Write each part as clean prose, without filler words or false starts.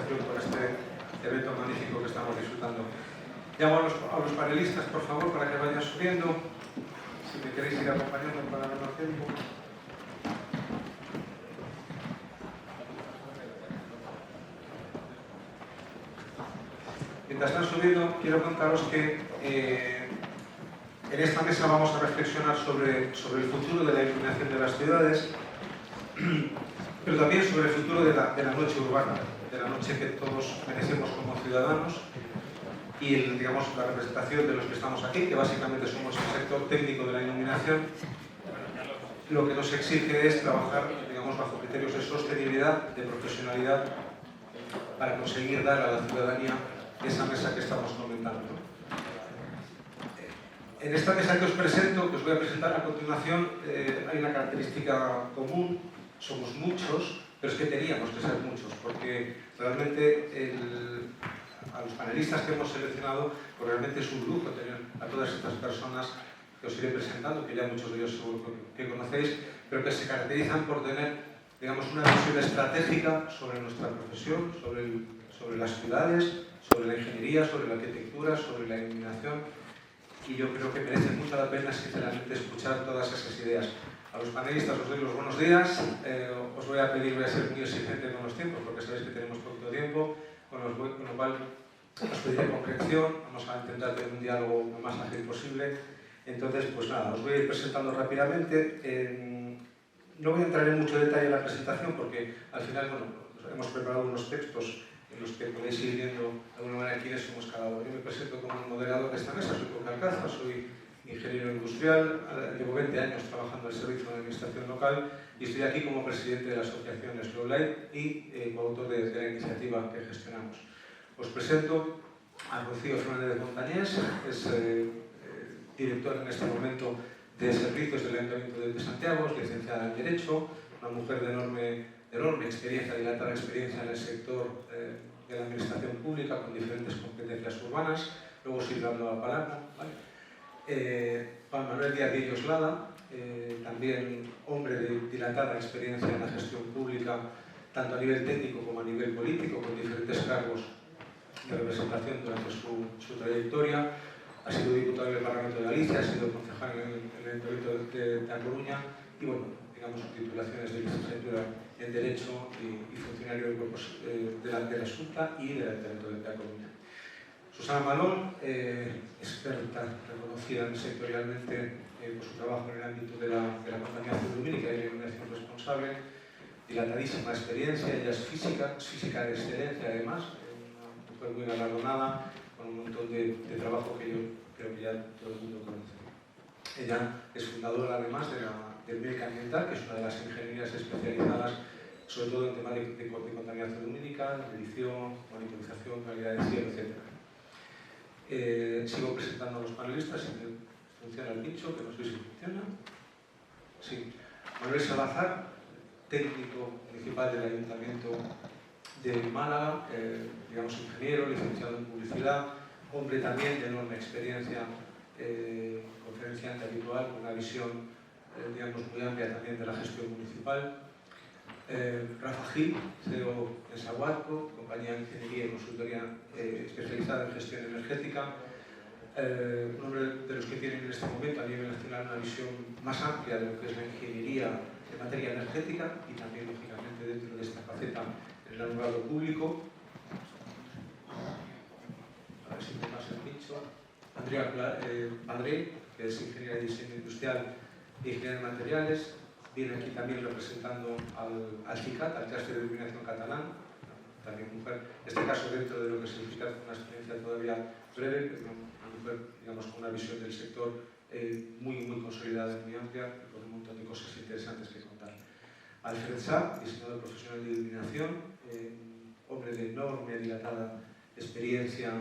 organización por este evento magnífico que estamos disfrutando. Llamo a los panelistas, por favor, para que vayan subiendo. Si me queréis ir acompañando para ganar tiempo. Mientras están subiendo, quiero contaros que en esta mesa vamos a reflexionar sobre el futuro de la iluminación de las ciudades, pero también sobre el futuro de la noche urbana, de la noche que todos merecemos como ciudadanos, y digamos, la representación de los que estamos aquí, que básicamente somos el sector técnico de la iluminación. Lo que nos exige es trabajar, digamos, bajo criterios de sostenibilidad, de profesionalidad, para conseguir dar a la ciudadanía esa mesa que estamos comentando. En esta mesa que os presento, que os voy a presentar a continuación, hay una característica común: somos muchos, pero es que teníamos que ser muchos, porque realmente a los panelistas que hemos seleccionado, pues realmente es un lujo tener a todas estas personas que os iré presentando, que ya muchos de ellos seguro que conocéis, pero que se caracterizan por tener, digamos, una visión estratégica sobre nuestra profesión, sobre las ciudades, sobre la ingeniería, sobre la arquitectura, sobre la iluminación, y yo creo que merece mucho la pena, sinceramente, escuchar todas esas ideas. A los panelistas os doy los buenos días. Os voy a pedir, voy a ser muy exigente con los tiempos, porque sabéis que tenemos poco tiempo, con lo cual os pediré comprensión. Vamos a intentar tener un diálogo lo más ágil posible. Entonces, pues nada, os voy a ir presentando rápidamente. No voy a entrar en mucho detalle en la presentación, porque al final, bueno, hemos preparado unos textos en los que podéis ir viendo de alguna manera quiénes somos cada uno. Yo me presento como un moderador de esta mesa, soy Jorge Alcázar, soy ingeniero industrial, llevo 20 años trabajando en el servicio de administración local y estoy aquí como presidente de la asociación Slow Light y coautor de la iniciativa que gestionamos. Os presento a Rocío Fernández Montañés, es directora en este momento de servicios del Ayuntamiento de Santiago, es licenciada en Derecho, una mujer de enorme experiencia, dilatada experiencia en el sector de la administración pública con diferentes competencias urbanas. Luego os iré dando la palabra, ¿vale? Juan Manuel Díaz de Yoslada, también hombre de dilatada experiencia en la gestión pública, tanto a nivel técnico como a nivel político, con diferentes cargos de representación durante su trayectoria. Ha sido diputado en el Parlamento de Galicia, ha sido concejal en el Ayuntamiento de A Coruña y, bueno, digamos, sus titulaciones de licenciatura en Derecho y funcionario de la Junta y del Ayuntamiento de A Coruña. Susana Malón, experta reconocida sectorialmente por su trabajo en el ámbito de la contaminación lumínica y la iluminación responsable, dilatadísima experiencia, ella es física de excelencia además, una mujer muy galardonada, con un montón de trabajo que yo creo que ya todo el mundo conoce. Ella es fundadora además del MEC Ambiental, que es una de las ingenierías especializadas sobre todo en temas de contaminación lumínica, medición, monitorización, calidad del cielo, etc. Sigo presentando a los panelistas, si funciona el pincho, que no sé si funciona. Sí. Manuel Salazar, técnico municipal del Ayuntamiento de Málaga, digamos ingeniero, licenciado en publicidad, hombre también de enorme experiencia, conferenciante habitual, con una visión digamos muy amplia también de la gestión municipal. Rafa Gil, CEO de Saguatco, compañía de ingeniería y consultoría especializada en gestión energética, un hombre de los que tienen en este momento a nivel nacional una visión más amplia de lo que es la ingeniería en materia energética y también, lógicamente, dentro de esta faceta en el alumbrado público. A ver si me pasa el pincho. Andrea Padré, que es ingeniera de diseño industrial e ingeniera de materiales. Viene aquí también representando al CICAT, al Clúster de Iluminación Catalán, también mujer, en este caso dentro de lo que significa una experiencia todavía breve, pero una mujer, digamos, con una visión del sector muy consolidada y muy amplia, y con un montón de cosas interesantes que contar. Alfred Sá, diseñador profesional de iluminación, hombre de enorme, dilatada experiencia,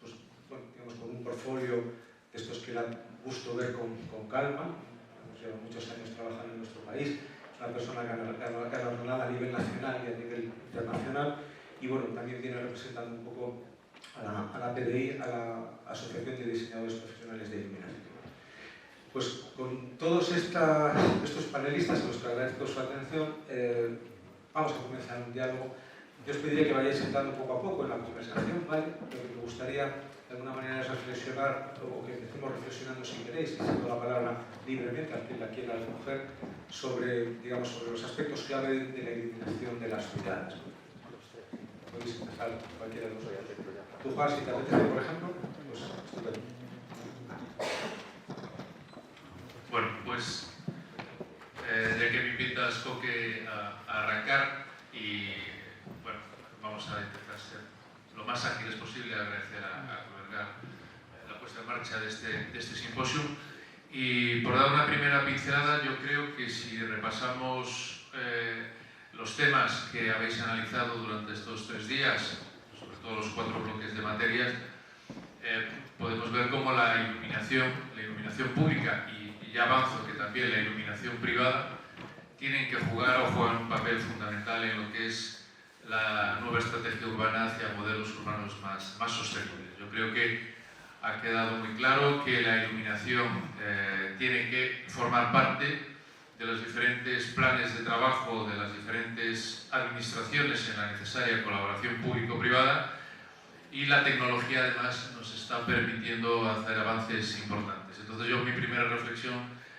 pues, bueno, digamos, con un portfolio de estos que da gusto ver con calma. Lleva muchos años trabajando en nuestro país, es una persona galardonada a nivel nacional y a nivel internacional, y bueno, también viene representando un poco a la PDI, a la Asociación de Diseñadores Profesionales de Iluminación. Pues con todos estos panelistas, a los que agradezco su atención, vamos a comenzar un diálogo Yo os pediría que vayáis entrando poco a poco en la conversación, ¿vale? Lo que me gustaría de alguna manera es reflexionar, o que empecemos reflexionando si queréis, y siendo la palabra libremente al que la quiera escoger, sobre, digamos, sobre los aspectos clave de la iluminación de las ciudades, ¿no? Podéis empezar cualquiera de vosotros. Tú, Juan, si te apetece, por ejemplo, pues estupendo. Bueno, pues ya que me invitas, Coque, a arrancar y bueno, vamos a intentar ser lo más ágiles posible, agradecer a Cobergar la puesta en marcha de este simposio. Y por dar una primera pincelada, yo creo que si repasamos los temas que habéis analizado durante estos 3 días, sobre todo los 4 bloques de materias, podemos ver cómo la iluminación pública y ya avanzo que también la iluminación privada tienen que jugar o juegan un papel fundamental en lo que es la nueva estrategia urbana hacia modelos urbanos más sostenibles. Yo creo que ha quedado muy claro que la iluminación tiene que formar parte de los diferentes planes de trabajo de las diferentes administraciones en la necesaria colaboración público-privada, y la tecnología además nos está permitiendo hacer avances importantes. Entonces mi primera reflexión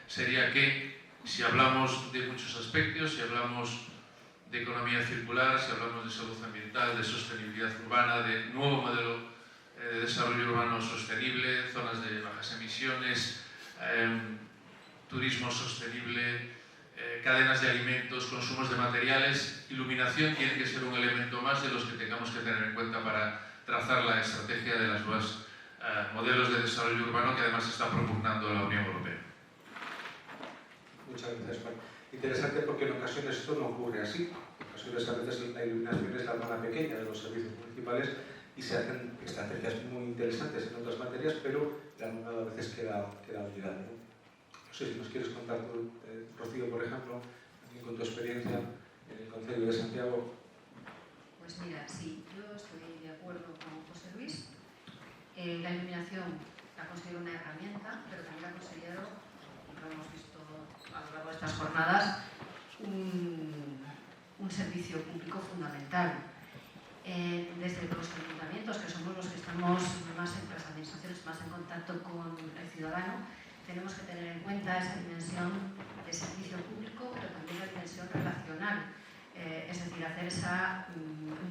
sería que si hablamos de muchos aspectos, si hablamos de economía circular, si hablamos de salud ambiental, de sostenibilidad urbana, de nuevo modelo de desarrollo urbano sostenible, zonas de bajas emisiones, turismo sostenible, cadenas de alimentos, consumos de materiales, iluminación tiene que ser un elemento más de los que tengamos que tener en cuenta para trazar la estrategia de los nuevos modelos de desarrollo urbano que además está propugnando la Unión Europea. Muchas gracias, Juan. Interesante porque en ocasiones esto no ocurre así. En ocasiones a veces la iluminación es la hermana pequeña de los servicios municipales y se hacen estrategias muy interesantes en otras materias, pero el alumnado a veces queda olvidado, ¿no? No sé si nos quieres contar tú, Rocío, por ejemplo, con tu experiencia en el Concello de Santiago. Pues mira, sí, yo estoy de acuerdo con José Luis. La iluminación la considero una herramienta, pero también la considero, y lo hemos visto a lo largo de estas jornadas, un servicio público fundamental. Desde los ayuntamientos, que somos los que estamos más en las administraciones, más en contacto con el ciudadano, tenemos que tener en cuenta esa dimensión de servicio público, pero también la dimensión relacional. Es decir, hacer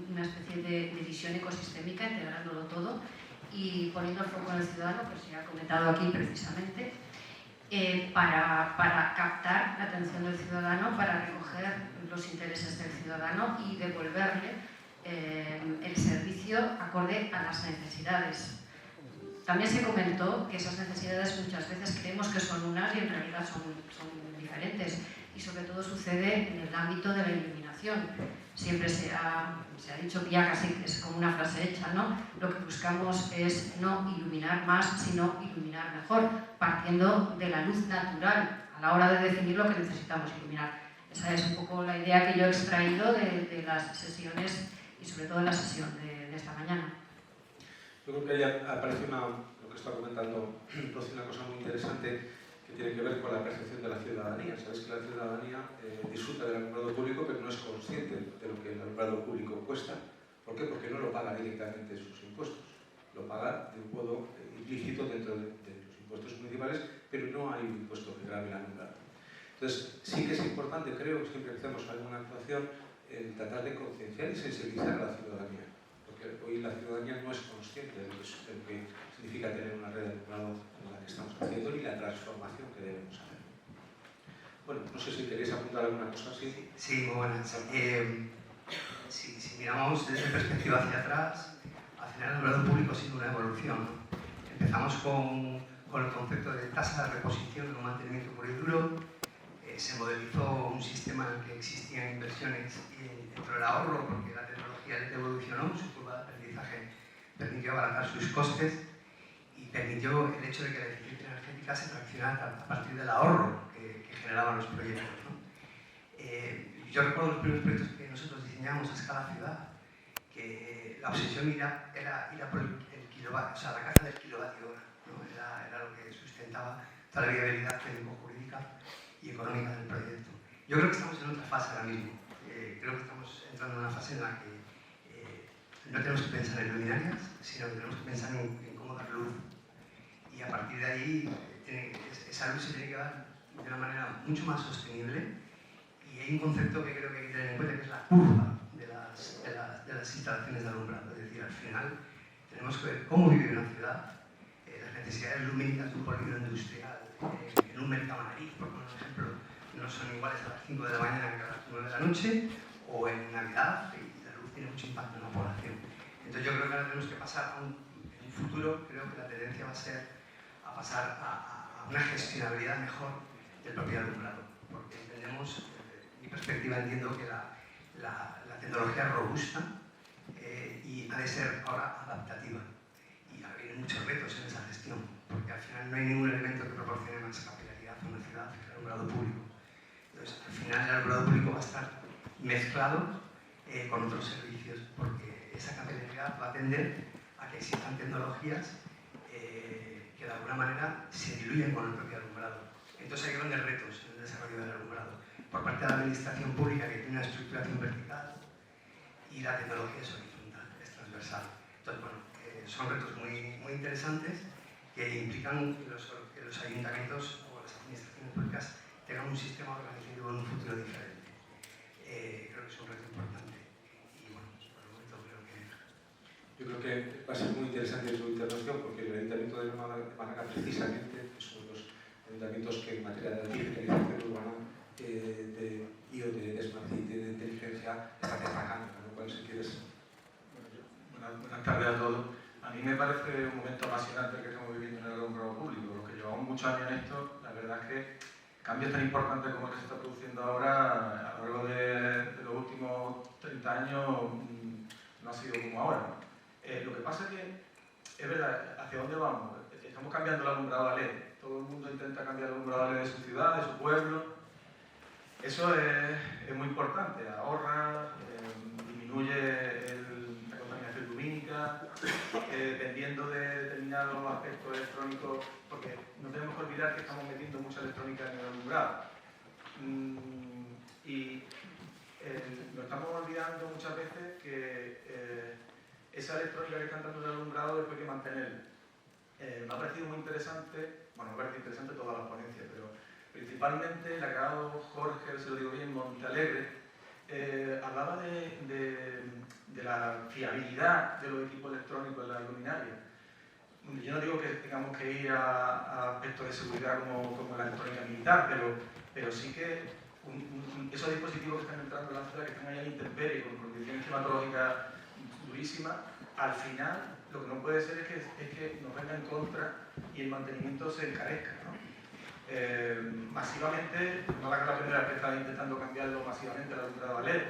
una especie de visión ecosistémica, integrándolo todo y poniendo el foco en el ciudadano, pues se ha comentado aquí precisamente, para captar la atención del ciudadano, para recoger los intereses del ciudadano y devolverle el servicio acorde a las necesidades. También se comentó que esas necesidades muchas veces creemos que son unas y en realidad son diferentes, y sobre todo sucede en el ámbito de la iluminación. Siempre se ha dicho que ya casi es como una frase hecha, ¿no? Lo que buscamos es no iluminar más, sino iluminar mejor, partiendo de la luz natural a la hora de definir lo que necesitamos iluminar. Esa es un poco la idea que yo he extraído de las sesiones y sobre todo de la sesión de esta mañana. Yo creo que ahí aparece lo que está comentando Rocío, una cosa muy interesante que tiene que ver con la percepción de la ciudadanía. Sabéis que la ciudadanía disfruta del alumbrado público, pero no es consciente de lo que el alumbrado público cuesta. ¿Por qué? Porque no lo paga directamente en sus impuestos. Lo paga de un modo implícito dentro de los impuestos municipales, pero no hay un impuesto que grave el alumbrado. Entonces, sí que es importante, creo, siempre que hacemos alguna actuación, tratar de concienciar y sensibilizar a la ciudadanía. Porque hoy la ciudadanía no es consciente de lo que significa tener una red de alumbrado en la que estamos haciendo ni la transformación que debemos hacer. Bueno, no sé si queréis apuntar alguna cosa así. Sí, muy buenas. Si miramos desde perspectiva hacia atrás, al final el alumbrado público ha sido una evolución, ¿no? Empezamos con el concepto de tasa de reposición, un mantenimiento puro y duro. Se modelizó un sistema en el que existían inversiones dentro del ahorro, porque la tecnología evolucionó, su curva de aprendizaje permitió abaratar sus costes y permitió el hecho de que la eficiencia energética se traccionara a partir del ahorro que generaban los proyectos, ¿no? Yo recuerdo los primeros proyectos que nosotros diseñábamos a escala ciudad, que la obsesión era ir a por el kilovatio, o sea, la caza del kilovatio hora, ¿no? Era lo que sustentaba toda la viabilidad técnico-jurídica y económica del proyecto. Yo creo que estamos en otra fase ahora mismo. Creo que estamos entrando en una fase en la que no tenemos que pensar en luminarias, sino que tenemos que pensar en cómo dar luz. Y a partir de ahí, esa luz se tiene que dar de una manera mucho más sostenible. Y hay un concepto que creo que hay que tener en cuenta, que es la curva de las instalaciones de alumbrado. Es decir, al final tenemos que ver cómo vive una ciudad, las necesidades lumínicas de un polígono industrial, en un mercado Madrid, por ejemplo, no son iguales a las 5 de la mañana que a las 9 de la noche, o en Navidad, y la luz tiene mucho impacto en la población. Entonces yo creo que ahora tenemos que pasar en un futuro, creo que la tendencia va a ser a pasar a una gestionabilidad mejor del propio alumbrado, porque entendemos, en mi perspectiva entiendo que la tecnología es robusta y ha de ser ahora adaptativa. Y hay muchos retos en esa gestión, porque al final no hay ningún elemento que proporcione más capilaridad a una ciudad que el alumbrado público. Entonces, al final el alumbrado público va a estar mezclado con otros servicios, porque esa capilaridad va a tender a que existan tecnologías que de alguna manera se diluyen con el propio alumbrado. Entonces hay grandes retos en el desarrollo del alumbrado, por parte de la administración pública, que tiene una estructuración vertical, y la tecnología es horizontal, es transversal. Entonces, bueno, son retos muy, muy interesantes que implican que los ayuntamientos o las administraciones públicas tengan un sistema organizativo en un futuro diferente. Creo que es un reto importante. Y bueno, por el momento creo que... Yo creo que va a ser muy interesante su intervención, porque el Ayuntamiento de Málaga precisamente es uno de los ayuntamientos que en materia de digitalización urbana y de Smart City, de inteligencia, está destacando, con lo cual si quieres... Buenas tardes a todos. A mí me parece un momento apasionante el que estamos viviendo en el alumbrado público. Los que llevamos muchos años en esto, la verdad es que cambios tan importantes como el que se está produciendo ahora, a lo largo de los últimos 30 años, no ha sido como ahora, ¿no? Lo que pasa es que, es verdad, ¿hacia dónde vamos? Estamos cambiando el alumbrado a LED. Todo el mundo intenta cambiar el alumbrado a LED de su ciudad, de su pueblo. Eso es muy importante, ahorra, disminuye la contaminación lumínica, dependiendo de determinados aspectos electrónicos, porque no tenemos que olvidar que estamos metiendo mucha electrónica en el alumbrado. Y nos estamos olvidando muchas veces que esa electrónica que están dando en el alumbrado después hay que mantenerla. Me ha parecido muy interesante, bueno, me ha parecido interesante todas las ponencias, pero principalmente la que ha dado Jorge, se lo digo bien, Montealegre, hablaba de la fiabilidad de los equipos electrónicos en la luminaria. Yo no digo que tengamos que ir a aspectos de seguridad como la electrónica militar, pero sí que esos dispositivos que están entrando en la ciudad, que están allá en intemperie, con condiciones climatológicas durísimas, al final lo que no puede ser es que nos venga en contra y el mantenimiento se encarezca, ¿no? Masivamente, no la primera vez que está intentando cambiarlo masivamente el alumbrado a LED,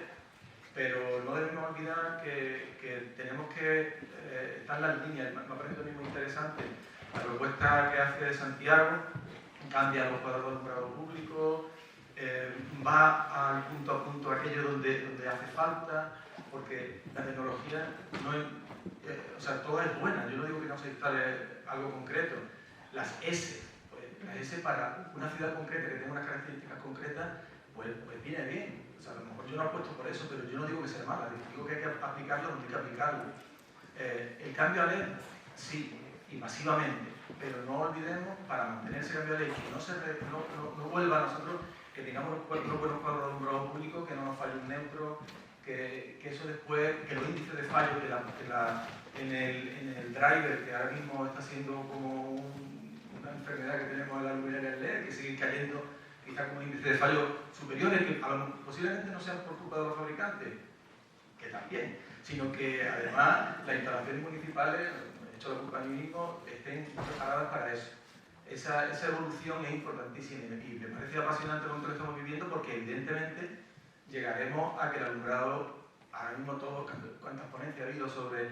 pero no debemos olvidar que tenemos que estar en las líneas. Me parece también muy interesante la propuesta que hace Santiago, cambia los cuadros de alumbrado público, va al punto a punto aquello donde hace falta, porque la tecnología no es, o sea, toda es buena. Yo no digo que no se instale algo concreto. Las S, la S para una ciudad concreta que tenga unas características concretas, pues viene bien. O sea, a lo mejor yo no apuesto por eso, pero yo no digo que sea mala. Digo que hay que aplicarlo donde hay que aplicarlo. El cambio a LED, sí, y masivamente, pero no olvidemos, para mantener ese cambio a LED, que no vuelva a nosotros, que tengamos unos buenos cuadros de alumbrado público, que no nos falle un neutro, que eso después, que los índices de fallo en el driver, que ahora mismo está siendo como una enfermedad que tenemos en la luminaria LED, que siguen cayendo quizá con índices de fallo superiores, que posiblemente no sean por culpa de los fabricantes, que también, sino que además las instalaciones municipales, hecho la culpa a mí mismo, estén preparadas para eso. Esa evolución es importantísima y me parece apasionante lo que estamos viviendo, porque evidentemente llegaremos a que el alumbrado, ahora mismo cuántas ponencias ha habido sobre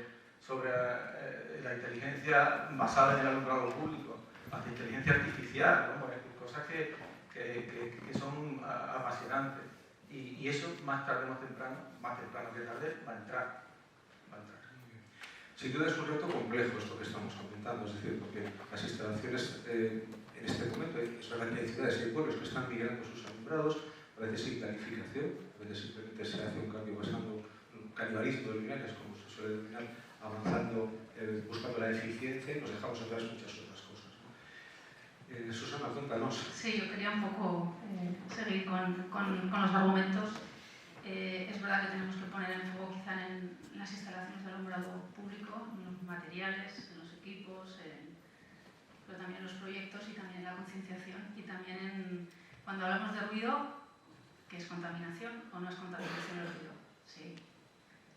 la inteligencia basada en el alumbrado público, hasta inteligencia artificial, ¿no? Cosas que son apasionantes. Y eso más tarde o más temprano que tarde, va a entrar. Sin duda es un reto complejo esto que estamos comentando, es decir, porque las instalaciones en este momento, es verdad que hay ciudades y hay pueblos que están migrando sus alumbrados, a veces sin planificación, a veces simplemente se hace un cambio basando canibalismo de luminarias, como se suele denominar, avanzando, buscando la eficiencia, y nos dejamos atrás muchas otras cosas, ¿no? Susana, cuéntanos. Sí, yo quería un poco seguir con los argumentos. Es verdad que tenemos que poner el foco quizá en las instalaciones de alumbrado público, en los materiales, en los equipos, pero también en los proyectos y también en la concienciación, y también cuando hablamos de ruido, ¿qué es contaminación o no es contaminación el ruido? Sí.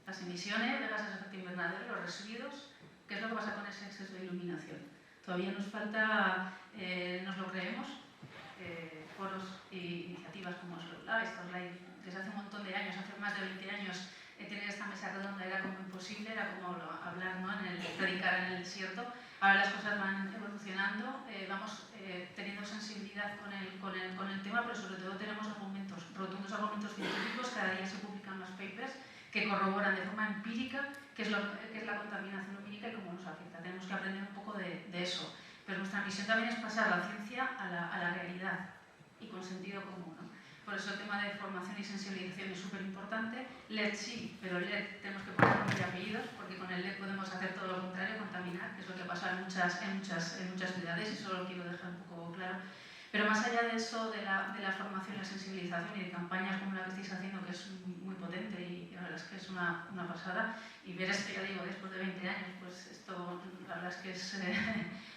Las emisiones de gases de efecto invernadero, los residuos, ¿qué es lo que pasa con ese exceso de iluminación? Todavía nos falta, nos lo creemos, foros e iniciativas como Starlight, desde hace un montón de años, hace más de 20 años, tener esta mesa redonda era como imposible, era como hablar, ¿no?, predicar en el desierto. Ahora las cosas van evolucionando, vamos teniendo sensibilidad con el tema, pero sobre todo tenemos argumentos, rotundos argumentos científicos. Cada día se publican más papers que corroboran de forma empírica qué es la contaminación lumínica y cómo nos afecta. Tenemos que aprender un poco de eso. Pero nuestra misión también es pasar la ciencia a la realidad y con sentido común, ¿no? Por eso el tema de formación y sensibilización es súper importante. LED sí, pero LED tenemos que poner nombre y apellidos, porque con el LED podemos hacer todo lo contrario, contaminar, que es lo que pasa en muchas ciudades, y eso lo quiero dejar un poco claro. Pero más allá de eso, de la formación y la sensibilización y de campañas como la que estáis haciendo, que es muy potente y la verdad es que es una pasada, y ver esto, ya digo, después de 20 años, pues esto la verdad es que es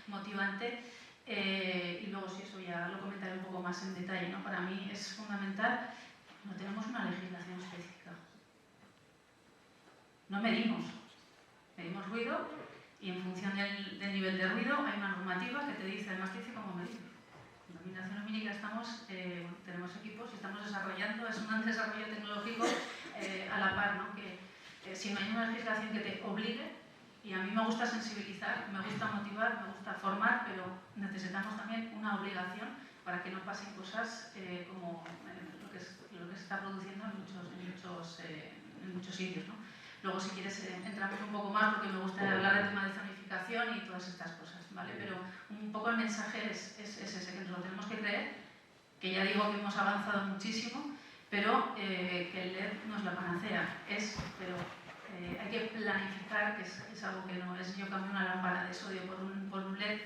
motivante. Y luego, si eso ya lo comentaré un poco más en detalle, ¿no? Para mí es fundamental, no tenemos una legislación específica. No medimos ruido, y en función del nivel de ruido hay una normativa que te dice, además te dice cómo medir. Contaminación lumínica tenemos equipos y estamos desarrollando, es un desarrollo tecnológico a la par, ¿no? Que si no hay una legislación que te obligue, y a mí me gusta sensibilizar, me gusta motivar, me gusta formar, pero necesitamos también una obligación para que no pasen cosas como lo que se está produciendo en muchos sitios, ¿no? Luego, si quieres, entramos un poco más, porque me gusta hablar del tema de zonificación y todas estas cosas, ¿vale? Pero un poco el mensaje es ese, que nos lo tenemos que creer, que ya digo que hemos avanzado muchísimo, pero que el LED no es la panacea, pero hay que planificar, que es algo que no es yo cambio una lámpara de sodio por un LED,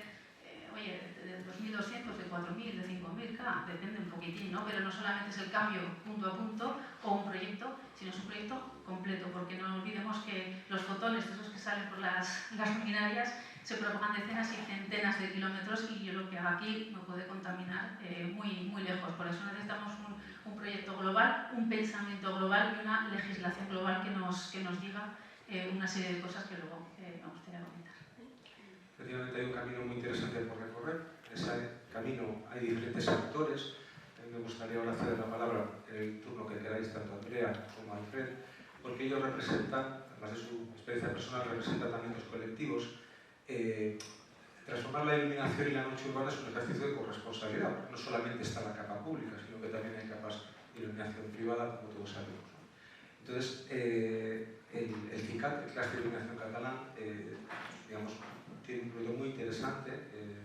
oye, de 2.200, de 4.000, de 5.000, depende un poquitín, ¿no? Pero no solamente es el cambio punto a punto o un proyecto, sino es un proyecto completo, porque no olvidemos que los fotones, esos que salen por las luminarias, se propagan decenas y centenas de kilómetros, y yo lo que haga aquí me puede contaminar muy lejos. Por eso necesitamos un proyecto global, un pensamiento global y una legislación global que nos diga una serie de cosas que luego me gustaría comentar. Efectivamente hay un camino muy interesante por recorrer. En ese camino hay diferentes actores. A mí me gustaría ahora ceder la palabra en el turno que queráis, tanto a Andrea como a Alfred, porque ellos representan, además de su experiencia personal, representan también los colectivos. Transformar la iluminación y la noche urbana es un ejercicio de corresponsabilidad, porque no solamente está la capa pública, sino que también hay capas de iluminación privada, como todos sabemos, ¿no? Entonces, el CICAT, el Clúster de Iluminación Catalán, digamos, tiene un proyecto muy interesante,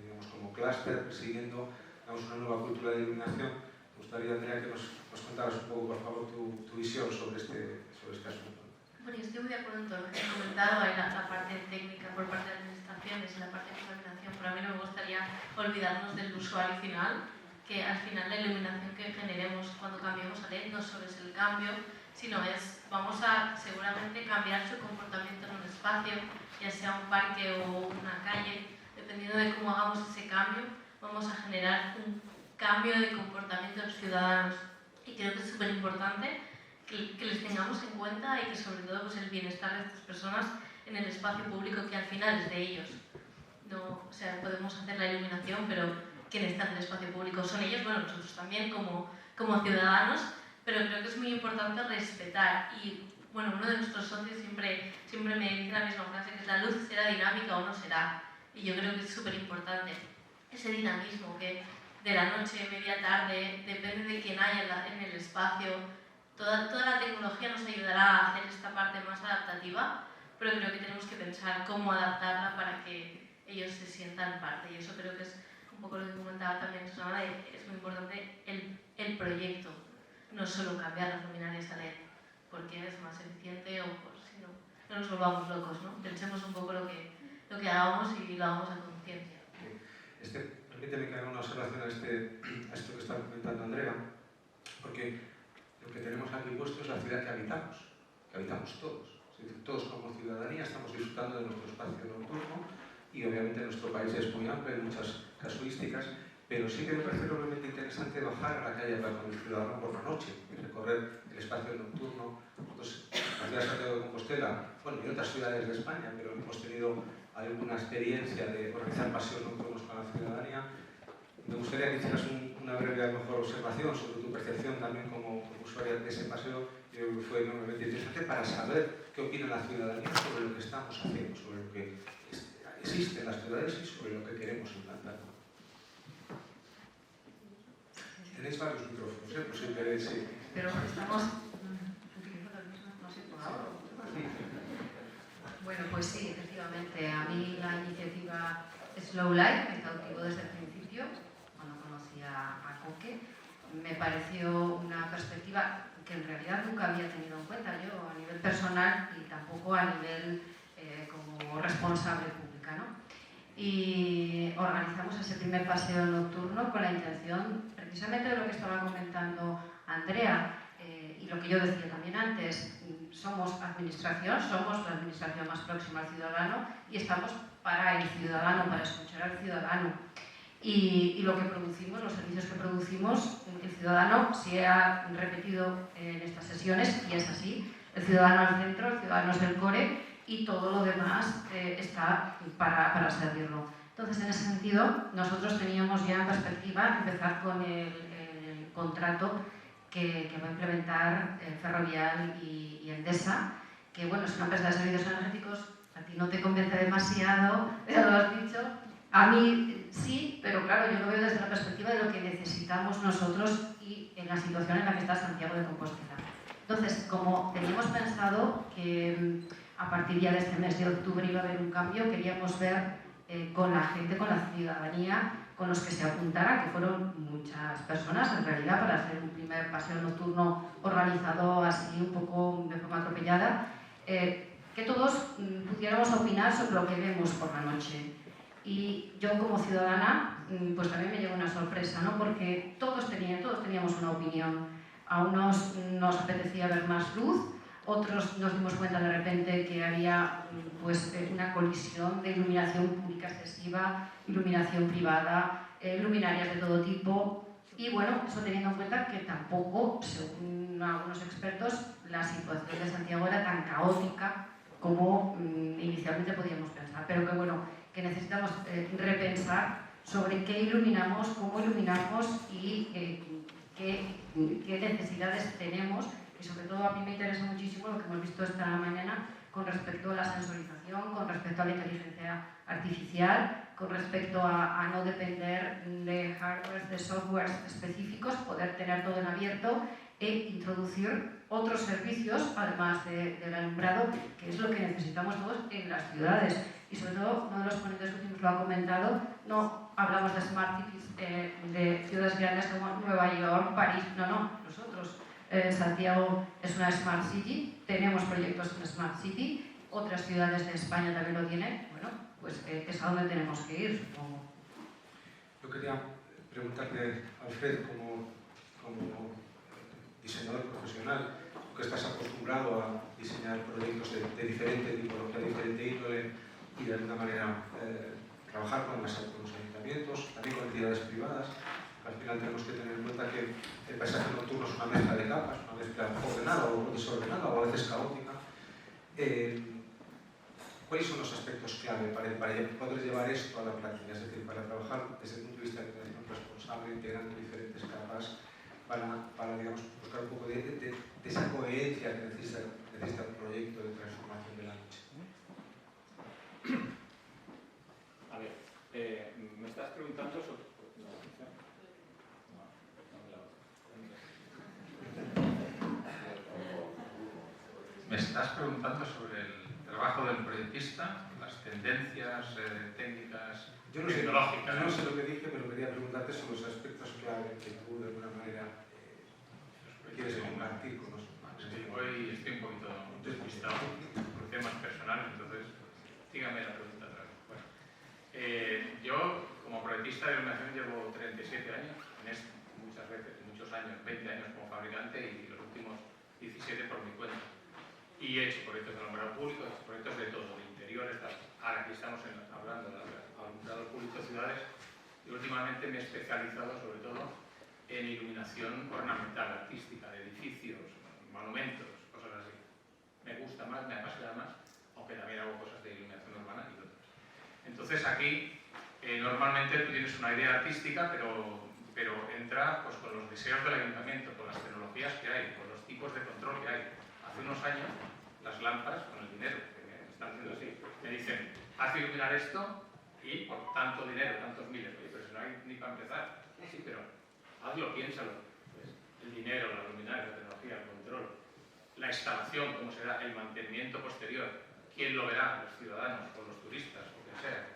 digamos, como clúster, persiguiendo, digamos, una nueva cultura de iluminación. Me gustaría, Andrea, que nos contaras un poco, por favor, tu visión sobre este asunto. Bueno, yo estoy muy de acuerdo en todo lo que he comentado, hay la parte técnica por parte de administraciones y la parte de contaminación, pero a mí no me gustaría olvidarnos del usuario final, que al final la iluminación que generemos cuando cambiemos a LED no solo es el cambio, sino vamos a seguramente cambiar su comportamiento en un espacio, ya sea un parque o una calle, dependiendo de cómo hagamos ese cambio, vamos a generar un cambio de comportamiento de los ciudadanos. Y creo que es súper importante que les tengamos en cuenta, y que sobre todo pues, el bienestar de estas personas en el espacio público, que al final es de ellos. No, o sea, podemos hacer la iluminación, pero quien está en el espacio público son ellos, bueno, nosotros también como ciudadanos, pero creo que es muy importante respetar. Y bueno, uno de nuestros socios siempre me dice la misma frase, que es: la luz será dinámica o no será. Y yo creo que es súper importante ese dinamismo, que de la noche, media tarde, depende de quién haya en el espacio. Toda la tecnología nos ayudará a hacer esta parte más adaptativa, pero creo que tenemos que pensar cómo adaptarla para que ellos se sientan parte. Y eso creo que es un poco lo que comentaba también Susana, es muy importante el proyecto, no solo cambiar las luminarias a LED, porque es más eficiente o por si no nos volvamos locos, ¿no? Pensemos un poco lo que hagamos y lo hagamos a conciencia. Permíteme que haga una observación a esto que está comentando Andrea, porque lo que tenemos aquí puesto es la ciudad que habitamos todos. Es decir, todos como ciudadanía estamos disfrutando de nuestro espacio nocturno y obviamente nuestro país es muy amplio, hay muchas casuísticas, pero sí que me parece realmente interesante bajar a la calle con el ciudadano por la noche y recorrer el espacio nocturno. Nosotros, en la ciudad de Santiago de Compostela, bueno, y en otras ciudades de España, pero hemos tenido alguna experiencia de organizar paseos nocturnos con la ciudadanía. Me gustaría que hicieras una breve, a lo mejor, observación sobre tu percepción también como usuaria de ese paseo. Yo creo que fue enormemente interesante para saber qué opina la ciudadanía sobre lo que estamos haciendo, sobre lo que existe en las ciudades y sobre lo que queremos implantar. Tenéis varios micrófonos, pues si queréis, sí. Pero estamos utilizando el mismo, no sé, por ahora. Bueno, pues sí, efectivamente. A mí la iniciativa Slow Life me cautivó desde el principio, cuando conocí a Coque. Me pareció una perspectiva que en realidad nunca había tenido en cuenta yo a nivel personal y tampoco a nivel como responsable pública, ¿no? Y organizamos ese primer paseo nocturno con la intención precisamente de lo que estaba comentando Andrea y lo que yo decía también antes. Somos administración, somos la administración más próxima al ciudadano y estamos para el ciudadano, para escuchar al ciudadano. Y lo que producimos, los servicios que producimos, el ciudadano se ha repetido en estas sesiones y es así. El ciudadano al centro, el ciudadano es el core y todo lo demás está para servirlo. Entonces, en ese sentido, nosotros teníamos ya en perspectiva empezar con el contrato que va a implementar Ferrovial y Endesa, que bueno, es una empresa de servicios energéticos, a ti no te convence demasiado, ya lo has dicho, a mí sí, pero claro, yo lo veo desde la perspectiva de lo que necesitamos nosotros y en la situación en la que está Santiago de Compostela. Entonces, como teníamos pensado que a partir ya de este mes de octubre iba a haber un cambio, queríamos ver con la gente, con la ciudadanía, con los que se apuntara, que fueron muchas personas en realidad para hacer un primer paseo nocturno organizado así un poco de forma atropellada, que todos pudiéramos opinar sobre lo que vemos por la noche. Y yo como ciudadana, pues también me llegó una sorpresa, ¿no? Porque todos teníamos una opinión. A unos nos apetecía ver más luz, otros nos dimos cuenta de repente que había pues, una colisión de iluminación pública excesiva, iluminación privada, luminarias de todo tipo. Y bueno, eso teniendo en cuenta que tampoco, según algunos expertos, la situación de Santiago era tan caótica como inicialmente podíamos pensar. Pero que bueno, que necesitamos repensar sobre qué iluminamos, cómo iluminamos y qué necesidades tenemos. Y sobre todo a mí me interesa muchísimo lo que hemos visto esta mañana con respecto a la sensorización, con respecto a la inteligencia artificial, con respecto a no depender de hardware, de softwares específicos, poder tener todo en abierto e introducir otros servicios, además del alumbrado, que es lo que necesitamos todos en las ciudades. Y sobre todo, uno de los ponentes últimos lo ha comentado, no hablamos de smart cities, de ciudades grandes como Nueva York, París, no, nosotros. Santiago es una Smart City, tenemos proyectos en Smart City, otras ciudades de España también lo tienen, bueno, pues es a donde tenemos que ir, supongo. Yo quería preguntarte, Alfred, como diseñador profesional, tú que estás acostumbrado a diseñar proyectos de diferente tipología, de diferente índole y de alguna manera trabajar con los ayuntamientos, también con entidades privadas. Al final tenemos que tener en cuenta que el paisaje nocturno es una mezcla de capas, una mezcla ordenada o desordenada o a veces caótica. ¿Cuáles son los aspectos clave para poder llevar esto a la práctica? Es decir, para trabajar desde el punto de vista de organización responsable, integrando diferentes capas, para digamos, buscar un poco de esa coherencia que necesita un proyecto de transformación de la noche. A ver, me estás preguntando sobre... Me estás preguntando sobre el trabajo del proyectista, las tendencias técnicas, tecnológicas. Yo no sé lo que dije, pero quería preguntarte sobre los aspectos clave que tú de alguna manera quieres compartir con nosotros. Sí, hoy estoy un poquito despistado por temas personales, entonces dígame la pregunta otra vez. Bueno, yo, como proyectista de iluminación, llevo 37 años en esto, muchas veces, muchos años, 20 años como fabricante y los últimos 17 por mi cuenta. Y he hecho proyectos de alumbrado público, he hecho proyectos de todo, de interiores, tal. Ahora aquí estamos hablando de alumbrado público de ciudades y últimamente me he especializado sobre todo en iluminación ornamental, artística, de edificios, monumentos, cosas así. Me gusta más, me apasiona más, aunque también hago cosas de iluminación urbana y otras. Entonces aquí normalmente tú tienes una idea artística, pero entra pues, con los deseos del ayuntamiento, con las tecnologías que hay, con los tipos de control que hay. Hace unos años, las lámparas, con el dinero, que me están haciendo así, me dicen, haz iluminar esto y por tanto dinero, tantos miles. Oye, pero si no hay ni para empezar. Sí, pero hazlo, piénsalo. Pues, el dinero, la luminaria, la tecnología, el control, la instalación, cómo será, el mantenimiento posterior, quién lo verá, los ciudadanos o los turistas, o quien sea.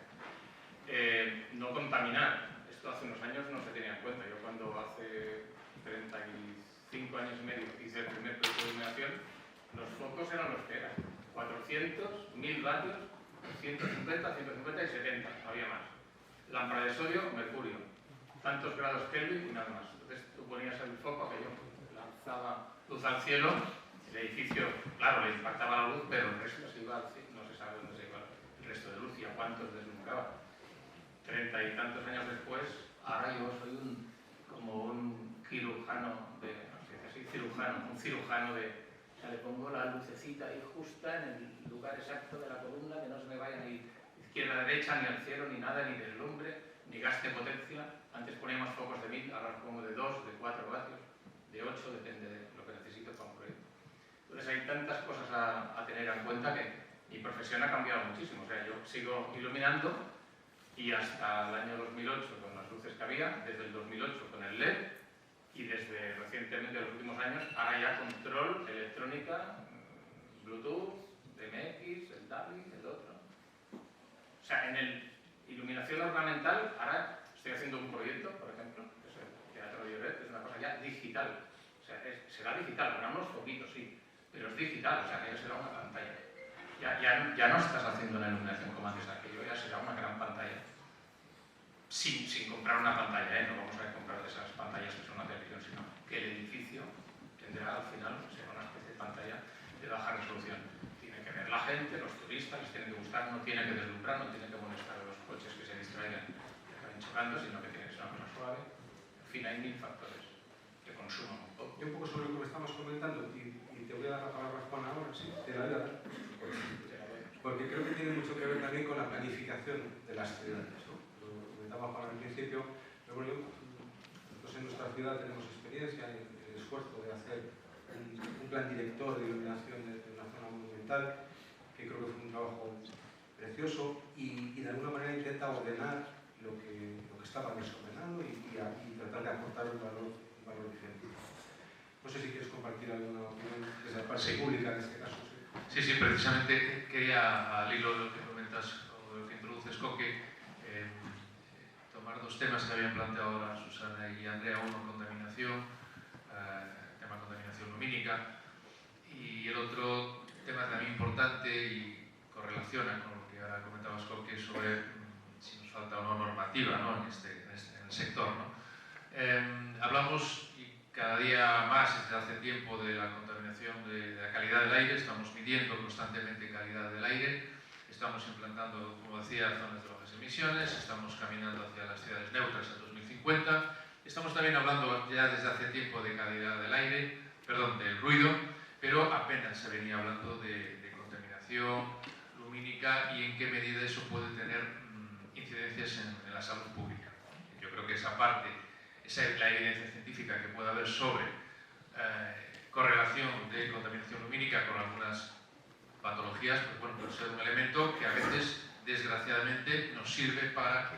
No contaminar. Esto hace unos años no se tenía en cuenta. Yo cuando hace 35 años y medio hice el primer proyecto de iluminación, los focos eran los que eran. 400, 1000 vatios, 150, 150 y 70, no había más. Lámpara de sodio, mercurio. Tantos grados Kelvin y nada más. Entonces tú ponías el foco, aquello lanzaba luz al cielo, el edificio, claro, le impactaba la luz, pero el resto se iba al cielo, no se sabe dónde se iba el resto de luz y a cuántos deslumbraba. 30 y tantos años después, ahora yo soy como un cirujano un cirujano de... O sea, le pongo la lucecita ahí justa en el lugar exacto de la columna, que no se me vaya ni izquierda, derecha, ni al cielo, ni nada, ni deslumbre, ni gaste potencia. Antes poníamos focos de 1000, ahora pongo de 2, de 4 vatios, de 8, depende de lo que necesito para un proyecto. Entonces hay tantas cosas a tener en cuenta que mi profesión ha cambiado muchísimo. O sea, yo sigo iluminando y hasta el año 2008 con las luces que había, desde el 2008 con el LED y desde recientemente, los últimos años, ahora ya control, electrónica, Bluetooth, DMX, el DALI, el otro. O sea, en el iluminación ornamental, ahora estoy haciendo un proyecto, por ejemplo, que es el Teatro de Lloret, que es una cosa ya digital. O sea, será digital, habrá unos poquitos, sí, pero es digital, o sea, que ya será una pantalla. Ya no estás haciendo una iluminación como antes, aquello ya será una gran pantalla. Sin comprar una pantalla, no vamos a comprar esas pantallas que son una televisión, sino que el edificio tendrá al final será una especie de pantalla de baja resolución. Tiene que ver la gente, los turistas, les tiene que gustar, no tiene que deslumbrar, no tiene que molestar a los coches que se distraigan y acaben chocando, sino que tiene que ser una cosa suave. En fin, hay 1000 factores que consuman un poco. Y un poco sobre lo que me estamos comentando, y te voy a dar la palabra a Juan ahora, sí, te la voy a dar. Porque creo que tiene mucho que ver también con la planificación de las ciudades, ¿no? Lo comentaba Juan al principio, pero bueno, nosotros en nuestra ciudad tenemos experiencia en el esfuerzo de hacer un plan director de iluminación de una zona monumental, que creo que fue un trabajo precioso y de alguna manera intenta ordenar lo que estaba desordenado y tratar de aportar un valor diferente. No sé si quieres compartir alguna opinión desde la parte pública en este caso. Sí, precisamente quería, al hilo de lo que comentas o de lo que introduces, Coque, tomar dos temas que habían planteado ahora Susana y Andrea. Uno, contaminación, tema contaminación lumínica, y el otro tema también importante y correlaciona con lo que ahora comentabas, Coque, sobre si nos falta o no normativa, ¿no? en el sector, ¿no? Hablamos cada día más desde hace tiempo de la contaminación, de la calidad del aire. Estamos midiendo constantemente calidad del aire, estamos implantando, como decía, zonas de bajas emisiones, estamos caminando hacia las ciudades neutras en 2050, estamos también hablando ya desde hace tiempo de calidad del aire, del ruido, pero apenas se venía hablando de contaminación lumínica y en qué medida eso puede tener incidencias en la salud pública. Yo creo que esa parte, esa es la evidencia científica que puede haber sobre correlación de contaminación lumínica con algunas patologías, pues bueno, puede ser un elemento que a veces, desgraciadamente, nos sirve para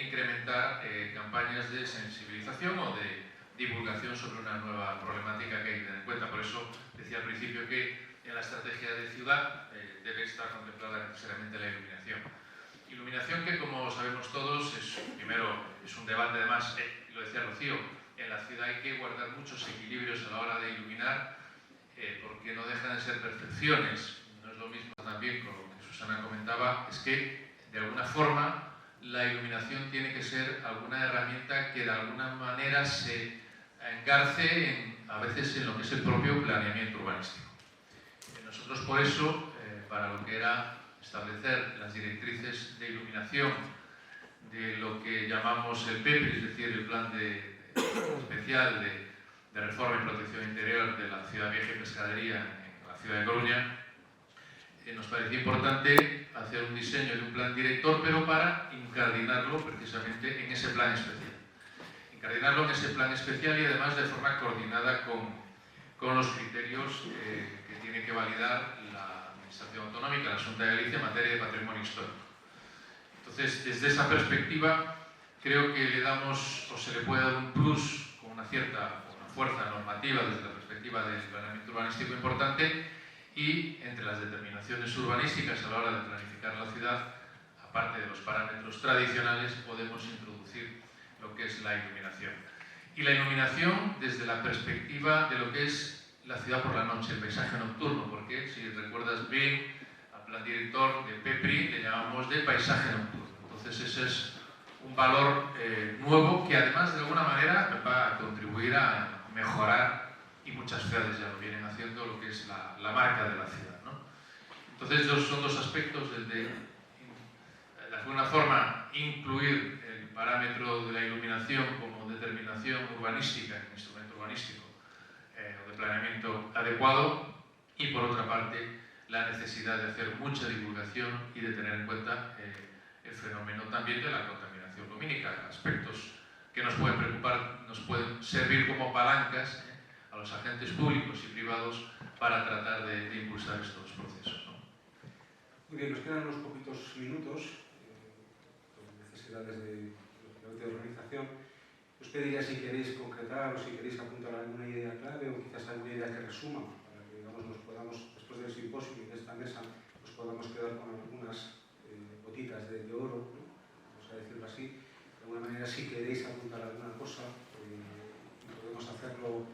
incrementar campañas de sensibilización o de divulgación sobre una nueva problemática que hay que tener en cuenta. Por eso decía al principio que en la estrategia de ciudad debe estar contemplada necesariamente la iluminación. Iluminación que, como sabemos todos, primero es un debate, además, lo decía Rocío, en la ciudad hay que guardar muchos equilibrios a la hora de iluminar porque no dejan de ser percepciones, no es lo mismo también con lo que Susana comentaba, es que de alguna forma la iluminación tiene que ser alguna herramienta que de alguna manera se engarce a veces en lo que es el propio planeamiento urbanístico. Nosotros por eso, para lo que era establecer las directrices de iluminación de lo que llamamos el PEPRI, es decir, el Plan Especial de Reforma y Protección Interior de la Ciudad Vieja y Pescadería en la ciudad de Coruña, nos parecía importante hacer un diseño de un plan director, pero para incardinarlo precisamente en ese plan especial. Incardinarlo en ese plan especial y además de forma coordinada con los criterios que tiene que validar la Administración Autonómica, la Xunta de Galicia, en materia de patrimonio histórico. Entonces, desde esa perspectiva, creo que le damos, o se le puede dar un plus con una fuerza normativa desde la perspectiva del planeamiento urbanístico importante, y entre las determinaciones urbanísticas a la hora de planificar la ciudad, aparte de los parámetros tradicionales, podemos introducir lo que es la iluminación. Y la iluminación desde la perspectiva de lo que es la ciudad por la noche, el paisaje nocturno, porque si recuerdas bien, al plan director de PEPRI le llamamos de paisaje nocturno. Entonces ese es un valor nuevo que además de alguna manera va a contribuir a mejorar, y muchas ciudades ya lo vienen haciendo, lo que es la marca de la ciudad, ¿no? Entonces son dos aspectos, el de alguna forma incluir el parámetro de la iluminación como determinación urbanística, instrumento urbanístico o de planeamiento adecuado, y por otra parte la necesidad de hacer mucha divulgación y de tener en cuenta el fenómeno también de la contaminación lumínica, aspectos que nos pueden preocupar, nos pueden servir como palancas a los agentes públicos y privados para tratar de impulsar estos procesos, ¿no? Muy bien, nos quedan unos poquitos minutos, con necesidades de organización. Os pediría si queréis concretar o si queréis apuntar alguna idea clave o quizás alguna idea que resuma, para que digamos, nos podamos, después del simposio y de esta mesa, nos podamos quedar con algunas gotitas de oro, ¿no? Vamos a decirlo así. De alguna manera, si queréis apuntar alguna cosa, podemos hacerlo.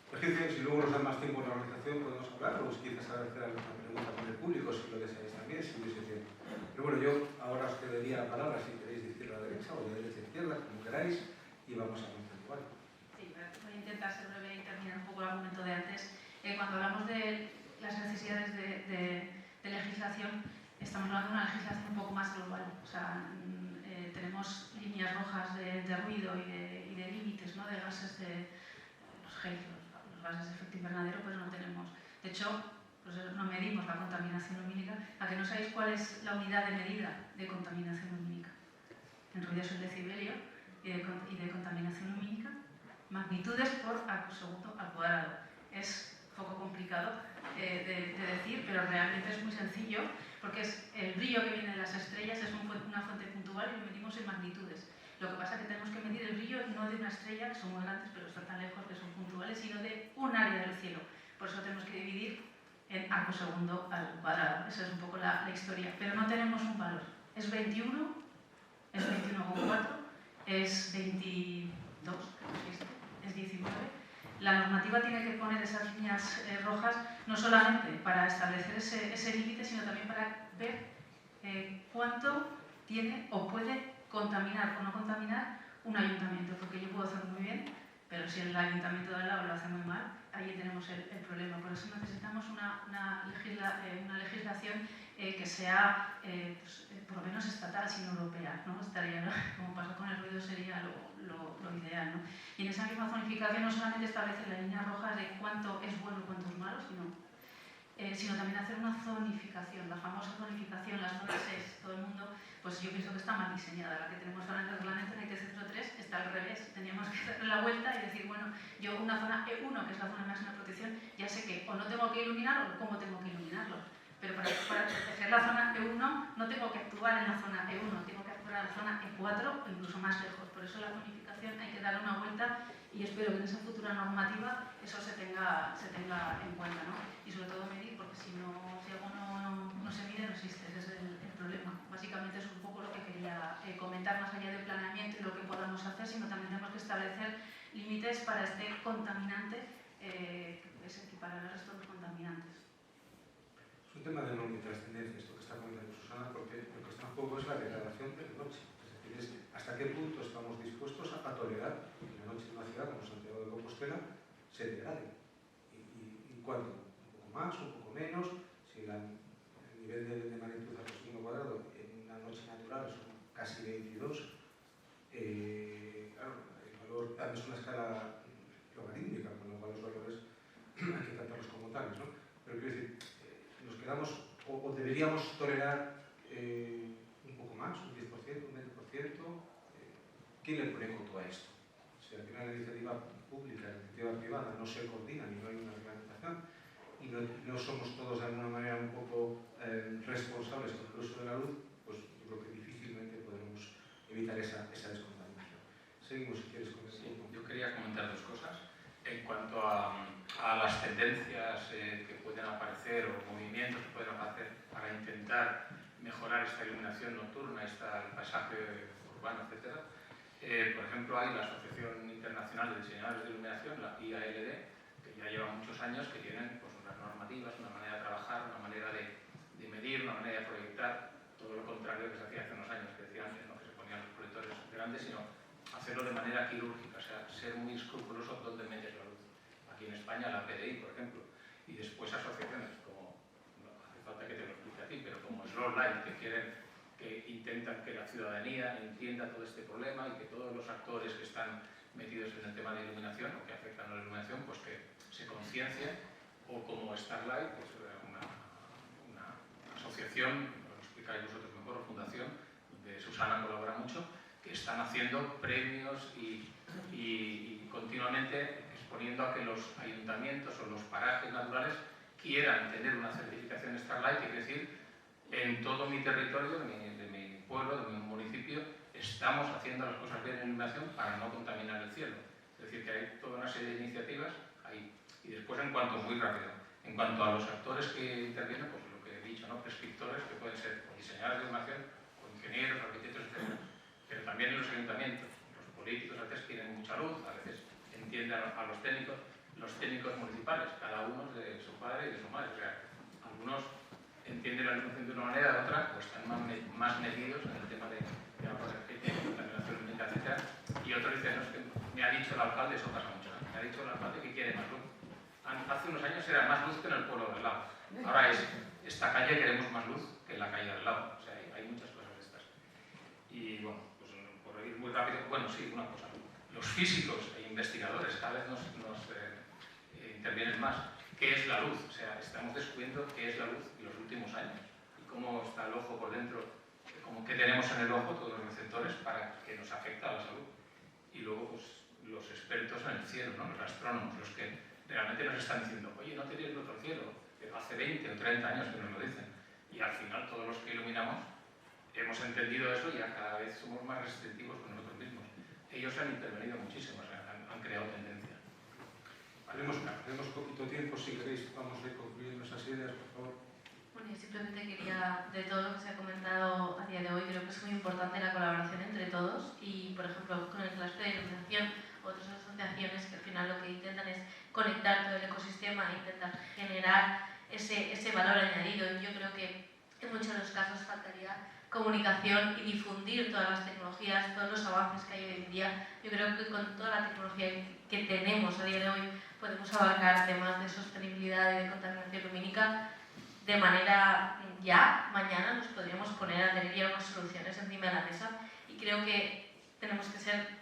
Por ejemplo, si luego nos dan más tiempo en la organización, podemos hablar, o si quizás hacer alguna pregunta con el público, si lo deseáis también, si hubiese tiempo. Pero bueno, yo ahora os pediría la palabra, si queréis de izquierda a derecha o de derecha a izquierda, como queráis, y vamos a conceptuar. Sí, voy a intentar ser breve y terminar un poco el argumento de antes. Cuando hablamos de las necesidades de legislación, estamos hablando de una legislación un poco más global. O sea, tenemos líneas rojas de ruido y de límites, ¿no? De gases de los gases de efecto invernadero, pues no tenemos. De hecho, pues no medimos la contaminación lumínica. ¿A que no sabéis cuál es la unidad de medida de contaminación lumínica? En ruido es el decibelio y de contaminación lumínica, magnitudes por arco segundo al cuadrado. Es un poco complicado de decir, pero realmente es muy sencillo, porque es el brillo que viene de las estrellas, es una fuente puntual y lo medimos en magnitudes. Lo que pasa es que tenemos que medir el brillo no de una estrella, que son muy grandes, pero están tan lejos que son puntuales, sino de un área del cielo. Por eso tenemos que dividir en arco segundo al cuadrado. Esa es un poco la historia. Pero no tenemos un valor. Es 21, es 21,4, es 22, es 19. La normativa tiene que poner esas líneas rojas no solamente para establecer ese límite, sino también para ver cuánto tiene o puede contaminar o no contaminar un ayuntamiento, porque yo puedo hacerlo muy bien, pero si el ayuntamiento de al lado lo hace muy mal, ahí tenemos el problema. Por eso necesitamos una legislación que sea pues, por lo menos estatal, sino europea, ¿no? Estaría, como pasó con el ruido, sería lo ideal, ¿no? Y en esa misma zonificación no solamente establece la línea roja de cuánto es bueno y cuánto es malo, sino también hacer una zonificación, la famosa zonificación, las zonas 6, todo el mundo, pues yo pienso que está mal diseñada. La que tenemos ahora en el reglamento en ITC 03 está al revés. Teníamos que darle la vuelta y decir, bueno, yo una zona E1, que es la zona de máxima protección, ya sé que o no tengo que iluminar o cómo tengo que iluminarlo. Pero para proteger la zona E1 no tengo que actuar en la zona E1, tengo que actuar en la zona E4 o incluso más lejos. Por eso la zonificación hay que darle una vuelta y espero que en esa futura normativa eso se tenga en cuenta, ¿no? Y sobre todo medir, porque si algo no se mide, no existe. Ese es el problema. Básicamente es un poco lo que quería comentar, más allá del planeamiento y lo que podamos hacer, sino también tenemos que establecer límites para este contaminante que se equiparan al resto de los contaminantes. Es un tema de enorme trascendencia esto que está comentando Susana, porque lo que está en juego es la degradación de la noche. Es decir, hasta qué punto estamos dispuestos a tolerar que la noche en una ciudad como Santiago de Compostela se degrade. ¿Y cuánto? ¿Un poco más, un poco menos? Si el nivel de magnitud al segundo cuadrado en una noche natural son casi 22, claro, el valor es una escala logarítmica, con lo cual los valores hay que tratarlos como tales, ¿no? Pero quiero decir, nos quedamos, o deberíamos tolerar un poco más, un 10%, un 20%. ¿Quién le pone coto a esto? Si al final la iniciativa pública, la iniciativa privada no se coordinan y no hay una reglamentación y no somos todos de alguna manera un poco responsables con el uso de la luz, pues yo creo que difícilmente podremos evitar esa descontaminación. Seguimos, si quieres, con sí, yo quería comentar dos cosas. En cuanto a las tendencias que pueden aparecer o movimientos que pueden aparecer para intentar mejorar esta iluminación nocturna, el paisaje urbano, etc. Por ejemplo, hay la Asociación Internacional de Diseñadores de Iluminación, la IALD, que ya lleva muchos años, que tienen pues, unas normativas, una manera de trabajar, una manera de medir, una manera de proyectar, todo lo contrario que se hacía hace unos años, que decían que no que se ponían los proyectores grandes, sino hacerlo de manera quirúrgica, o sea, ser muy escrupuloso donde metes la luz. Aquí en España la PDI, por ejemplo, y después asociaciones como, no hace falta que te lo explique a ti, pero como Slow Light, que intentan que la ciudadanía entienda todo este problema y que todos los actores que están metidos en el tema de iluminación o que afectan a la iluminación, pues que se conciencien, o como Starlight, que es una asociación, lo explicáis vosotros mejor, o fundación, donde Susana colabora mucho, que están haciendo premios y continuamente exponiendo a que los ayuntamientos o los parajes naturales quieran tener una certificación Starlight, que quiere decir, en todo mi territorio, de mi pueblo, de mi municipio, estamos haciendo las cosas bien en iluminación para no contaminar el cielo. Es decir, que hay toda una serie de iniciativas ahí. Y después, en cuanto a los actores que intervienen, pues lo que he dicho, ¿no? Prescriptores, que pueden ser diseñadores de iluminación, o ingenieros, arquitectos, etc. Pero también en los ayuntamientos. Los políticos a veces tienen mucha luz, a veces entienden a los técnicos municipales, cada uno de su padre y de su madre. O sea, algunos entienden la iluminación de una manera, de otra, pues están más medidos en el tema de energética, contaminación lumínica, etc. Y otros dicen, no, es que me ha dicho el alcalde, eso pasa mucho, ¿no? Me ha dicho el alcalde que quiere más luz. Hace unos años era más luz que en el pueblo del lado. Ahora es, esta calle queremos más luz que en la calle del lado. O sea, hay muchas cosas de estas. Y bueno, pues por ir muy rápido, bueno, sí, una cosa. Los físicos e investigadores cada vez nos intervienen más. ¿Qué es la luz? O sea, estamos descubriendo qué es la luz en los últimos años y cómo está el ojo por dentro, qué tenemos en el ojo, todos los receptores, para que nos afecta a la salud. Y luego, pues, los expertos en el cielo, ¿no? Los astrónomos, los que realmente nos están diciendo, oye, no tenéis luz al cielo, pero hace 20 o 30 años que nos lo dicen. Y al final, todos los que iluminamos hemos entendido eso y ya cada vez somos más restrictivos con nosotros mismos. Ellos han intervenido muchísimo, o sea, han creado tendencia. Tenemos poquito tiempo, si queréis vamos a ir concluyendo esas ideas, por favor. Bueno, yo simplemente quería, de todo lo que se ha comentado a día de hoy, creo que es muy importante la colaboración entre todos y, por ejemplo, con el cluster de iluminación, otras asociaciones que al final lo que intentan es conectar todo el ecosistema e intentar generar ese valor añadido. Yo creo que en muchos de los casos faltaría comunicación y difundir todas las tecnologías, todos los avances que hay hoy en día. Yo creo que con toda la tecnología que tenemos a día de hoy podemos abarcar temas de sostenibilidad y de contaminación lumínica de manera ya, mañana nos podríamos poner a tener ya unas soluciones encima de la mesa y creo que tenemos que tener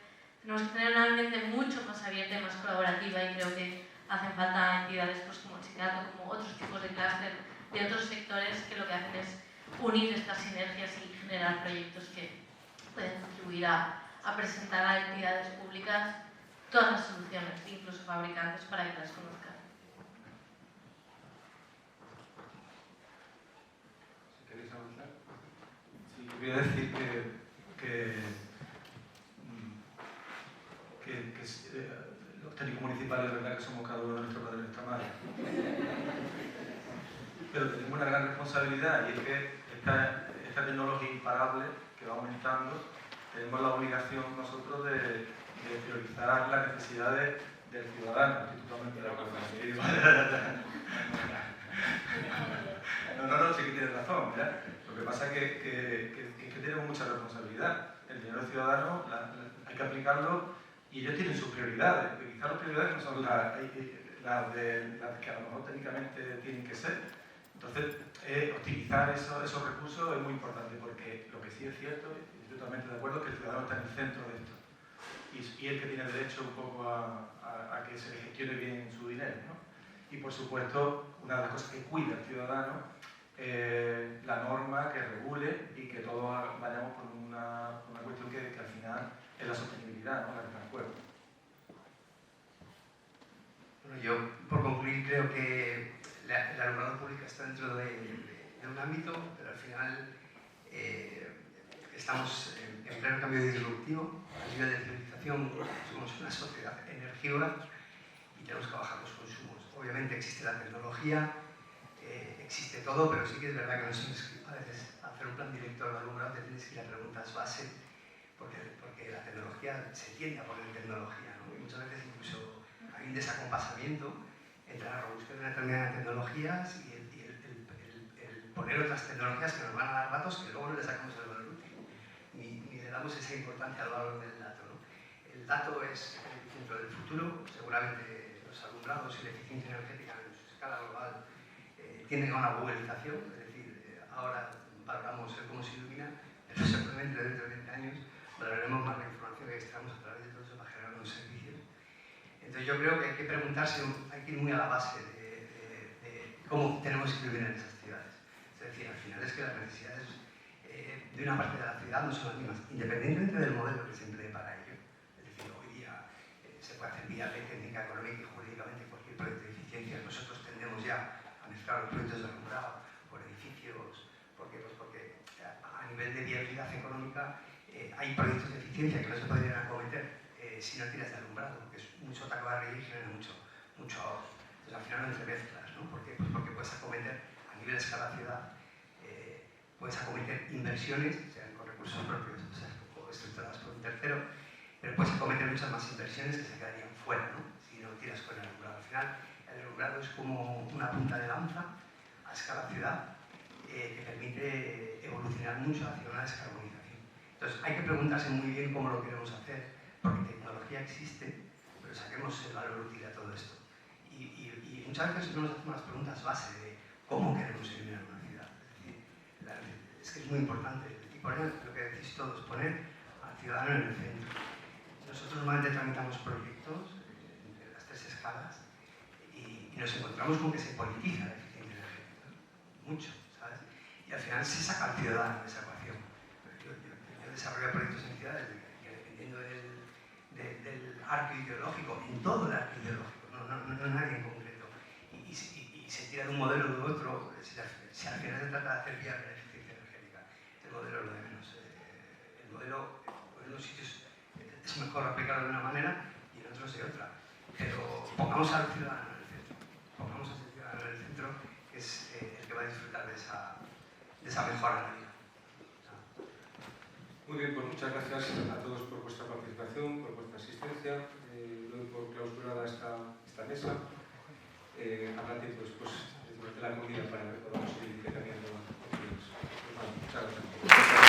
una mente mucho más abierta y más colaborativa y creo que hacen falta entidades pues, como el sindicato, como otros tipos de clúster de otros sectores que lo que hacen es unir estas sinergias y generar proyectos que pueden contribuir a presentar a entidades públicas todas las soluciones, incluso fabricantes, para que las conozcan. Si queréis avanzar. Sí, quería decir que los técnicos municipales, es verdad que somos cada uno de nuestro padre y nuestra madre. Pero tenemos una gran responsabilidad y es que esta tecnología imparable que va aumentando, tenemos la obligación nosotros de priorizar las necesidades del ciudadano, estoy totalmente de acuerdo. No, sí que tienes razón, ¿verdad? Lo que pasa es que tenemos mucha responsabilidad. El dinero del ciudadano hay que aplicarlo y ellos tienen sus prioridades, porque quizás las prioridades no son las que a lo mejor técnicamente tienen que ser. Entonces, optimizar esos recursos es muy importante, porque lo que sí es cierto, y estoy totalmente de acuerdo, es que el ciudadano está en el centro de esto. Y el que tiene derecho un poco a que se le gestione bien su dinero, ¿no? Y por supuesto, una de las cosas que cuida el ciudadano, la norma que regule y que todos vayamos por una cuestión que al final es la sostenibilidad, ¿no? La que está en juego. Bueno, yo, por concluir, creo que el alumbrado público está dentro de un ámbito, pero al final estamos en pleno cambio disruptivo. A nivel de civilización somos una sociedad energívora y tenemos que bajar los consumos. Obviamente existe la tecnología, existe todo, pero sí que es verdad que no se a veces hacer un plan director de alumbrado te tienes que ir a preguntas base, porque la tecnología se tiende a poner tecnología, ¿no? Y muchas veces incluso hay un desacompasamiento entre la robustez de una determinada tecnologías y el poner otras tecnologías que nos van a dar datos que luego no le sacamos el valor útil, ni le damos esa importancia al valor del dato, ¿no? El dato es el centro del futuro. Seguramente los alumbrados y la eficiencia energética en su escala global tienen una globalización, es decir, ahora valoramos el cómo se ilumina, pero seguramente dentro de 20 años valoraremos más la información que extraemos a través de todo eso para generar unos servicios. Entonces yo creo que hay que preguntarse, hay que ir muy a la base de cómo tenemos que vivir en esas ciudades. Es decir, al final es que las necesidades de una parte de la ciudad no son las mismas, independientemente del modelo que se emplee para ello. Es decir, hoy día se puede hacer viable técnica, económica y jurídicamente cualquier proyecto de eficiencia. Nosotros tendemos ya a mezclar los proyectos de alumbrado por edificios, porque a nivel de viabilidad económica hay proyectos de eficiencia que no se podrían acometer si no tiras de alumbrado, porque es mucho tacobarrio y genera mucho ahorro. Entonces al final lo entremezclas, ¿no? ¿Por qué? Pues porque puedes acometer a nivel de escala ciudad, puedes acometer inversiones, sean con recursos propios, o sea, o estructuradas por un tercero, pero puedes acometer muchas más inversiones que se quedarían fuera, ¿no? Si no tiras con el alumbrado. Al final, el alumbrado es como una punta de lanza a escala ciudad que permite evolucionar mucho hacia una descarbonización. Entonces, hay que preguntarse muy bien cómo lo queremos hacer, porque tecnología existe, pero saquemos el valor útil a todo esto. Y muchas veces no nos hacemos las preguntas base de cómo queremos eliminar una ciudad. Es que es muy importante. Y poner, lo que decís todos, poner al ciudadano en el centro. Nosotros normalmente tramitamos proyectos entre las tres escalas y nos encontramos con que se politiza la eficiencia energética. Mucho, ¿sabes? Y al final se saca al ciudadano de esa ecuación. Yo desarrollo proyectos en ciudades que dependiendo del arco ideológico, en todo el arco ideológico, no nadie en concreto, y se tira de un modelo o de otro, si al final se trata de hacer viable la eficiencia energética, el modelo es lo de menos. El modelo en unos sitios es mejor aplicarlo de una manera y en otros de otra, pero pongamos al ciudadano en el centro, pongamos al ciudadano en el centro, que es el que va a disfrutar de esa mejora en la vida. Muy bien, pues muchas gracias a todos por vuestra participación, por vuestra asistencia. Doy por clausurada esta mesa. Habrá tiempo después de la comida para que podamos seguir intercambiando opiniones. Muchas gracias.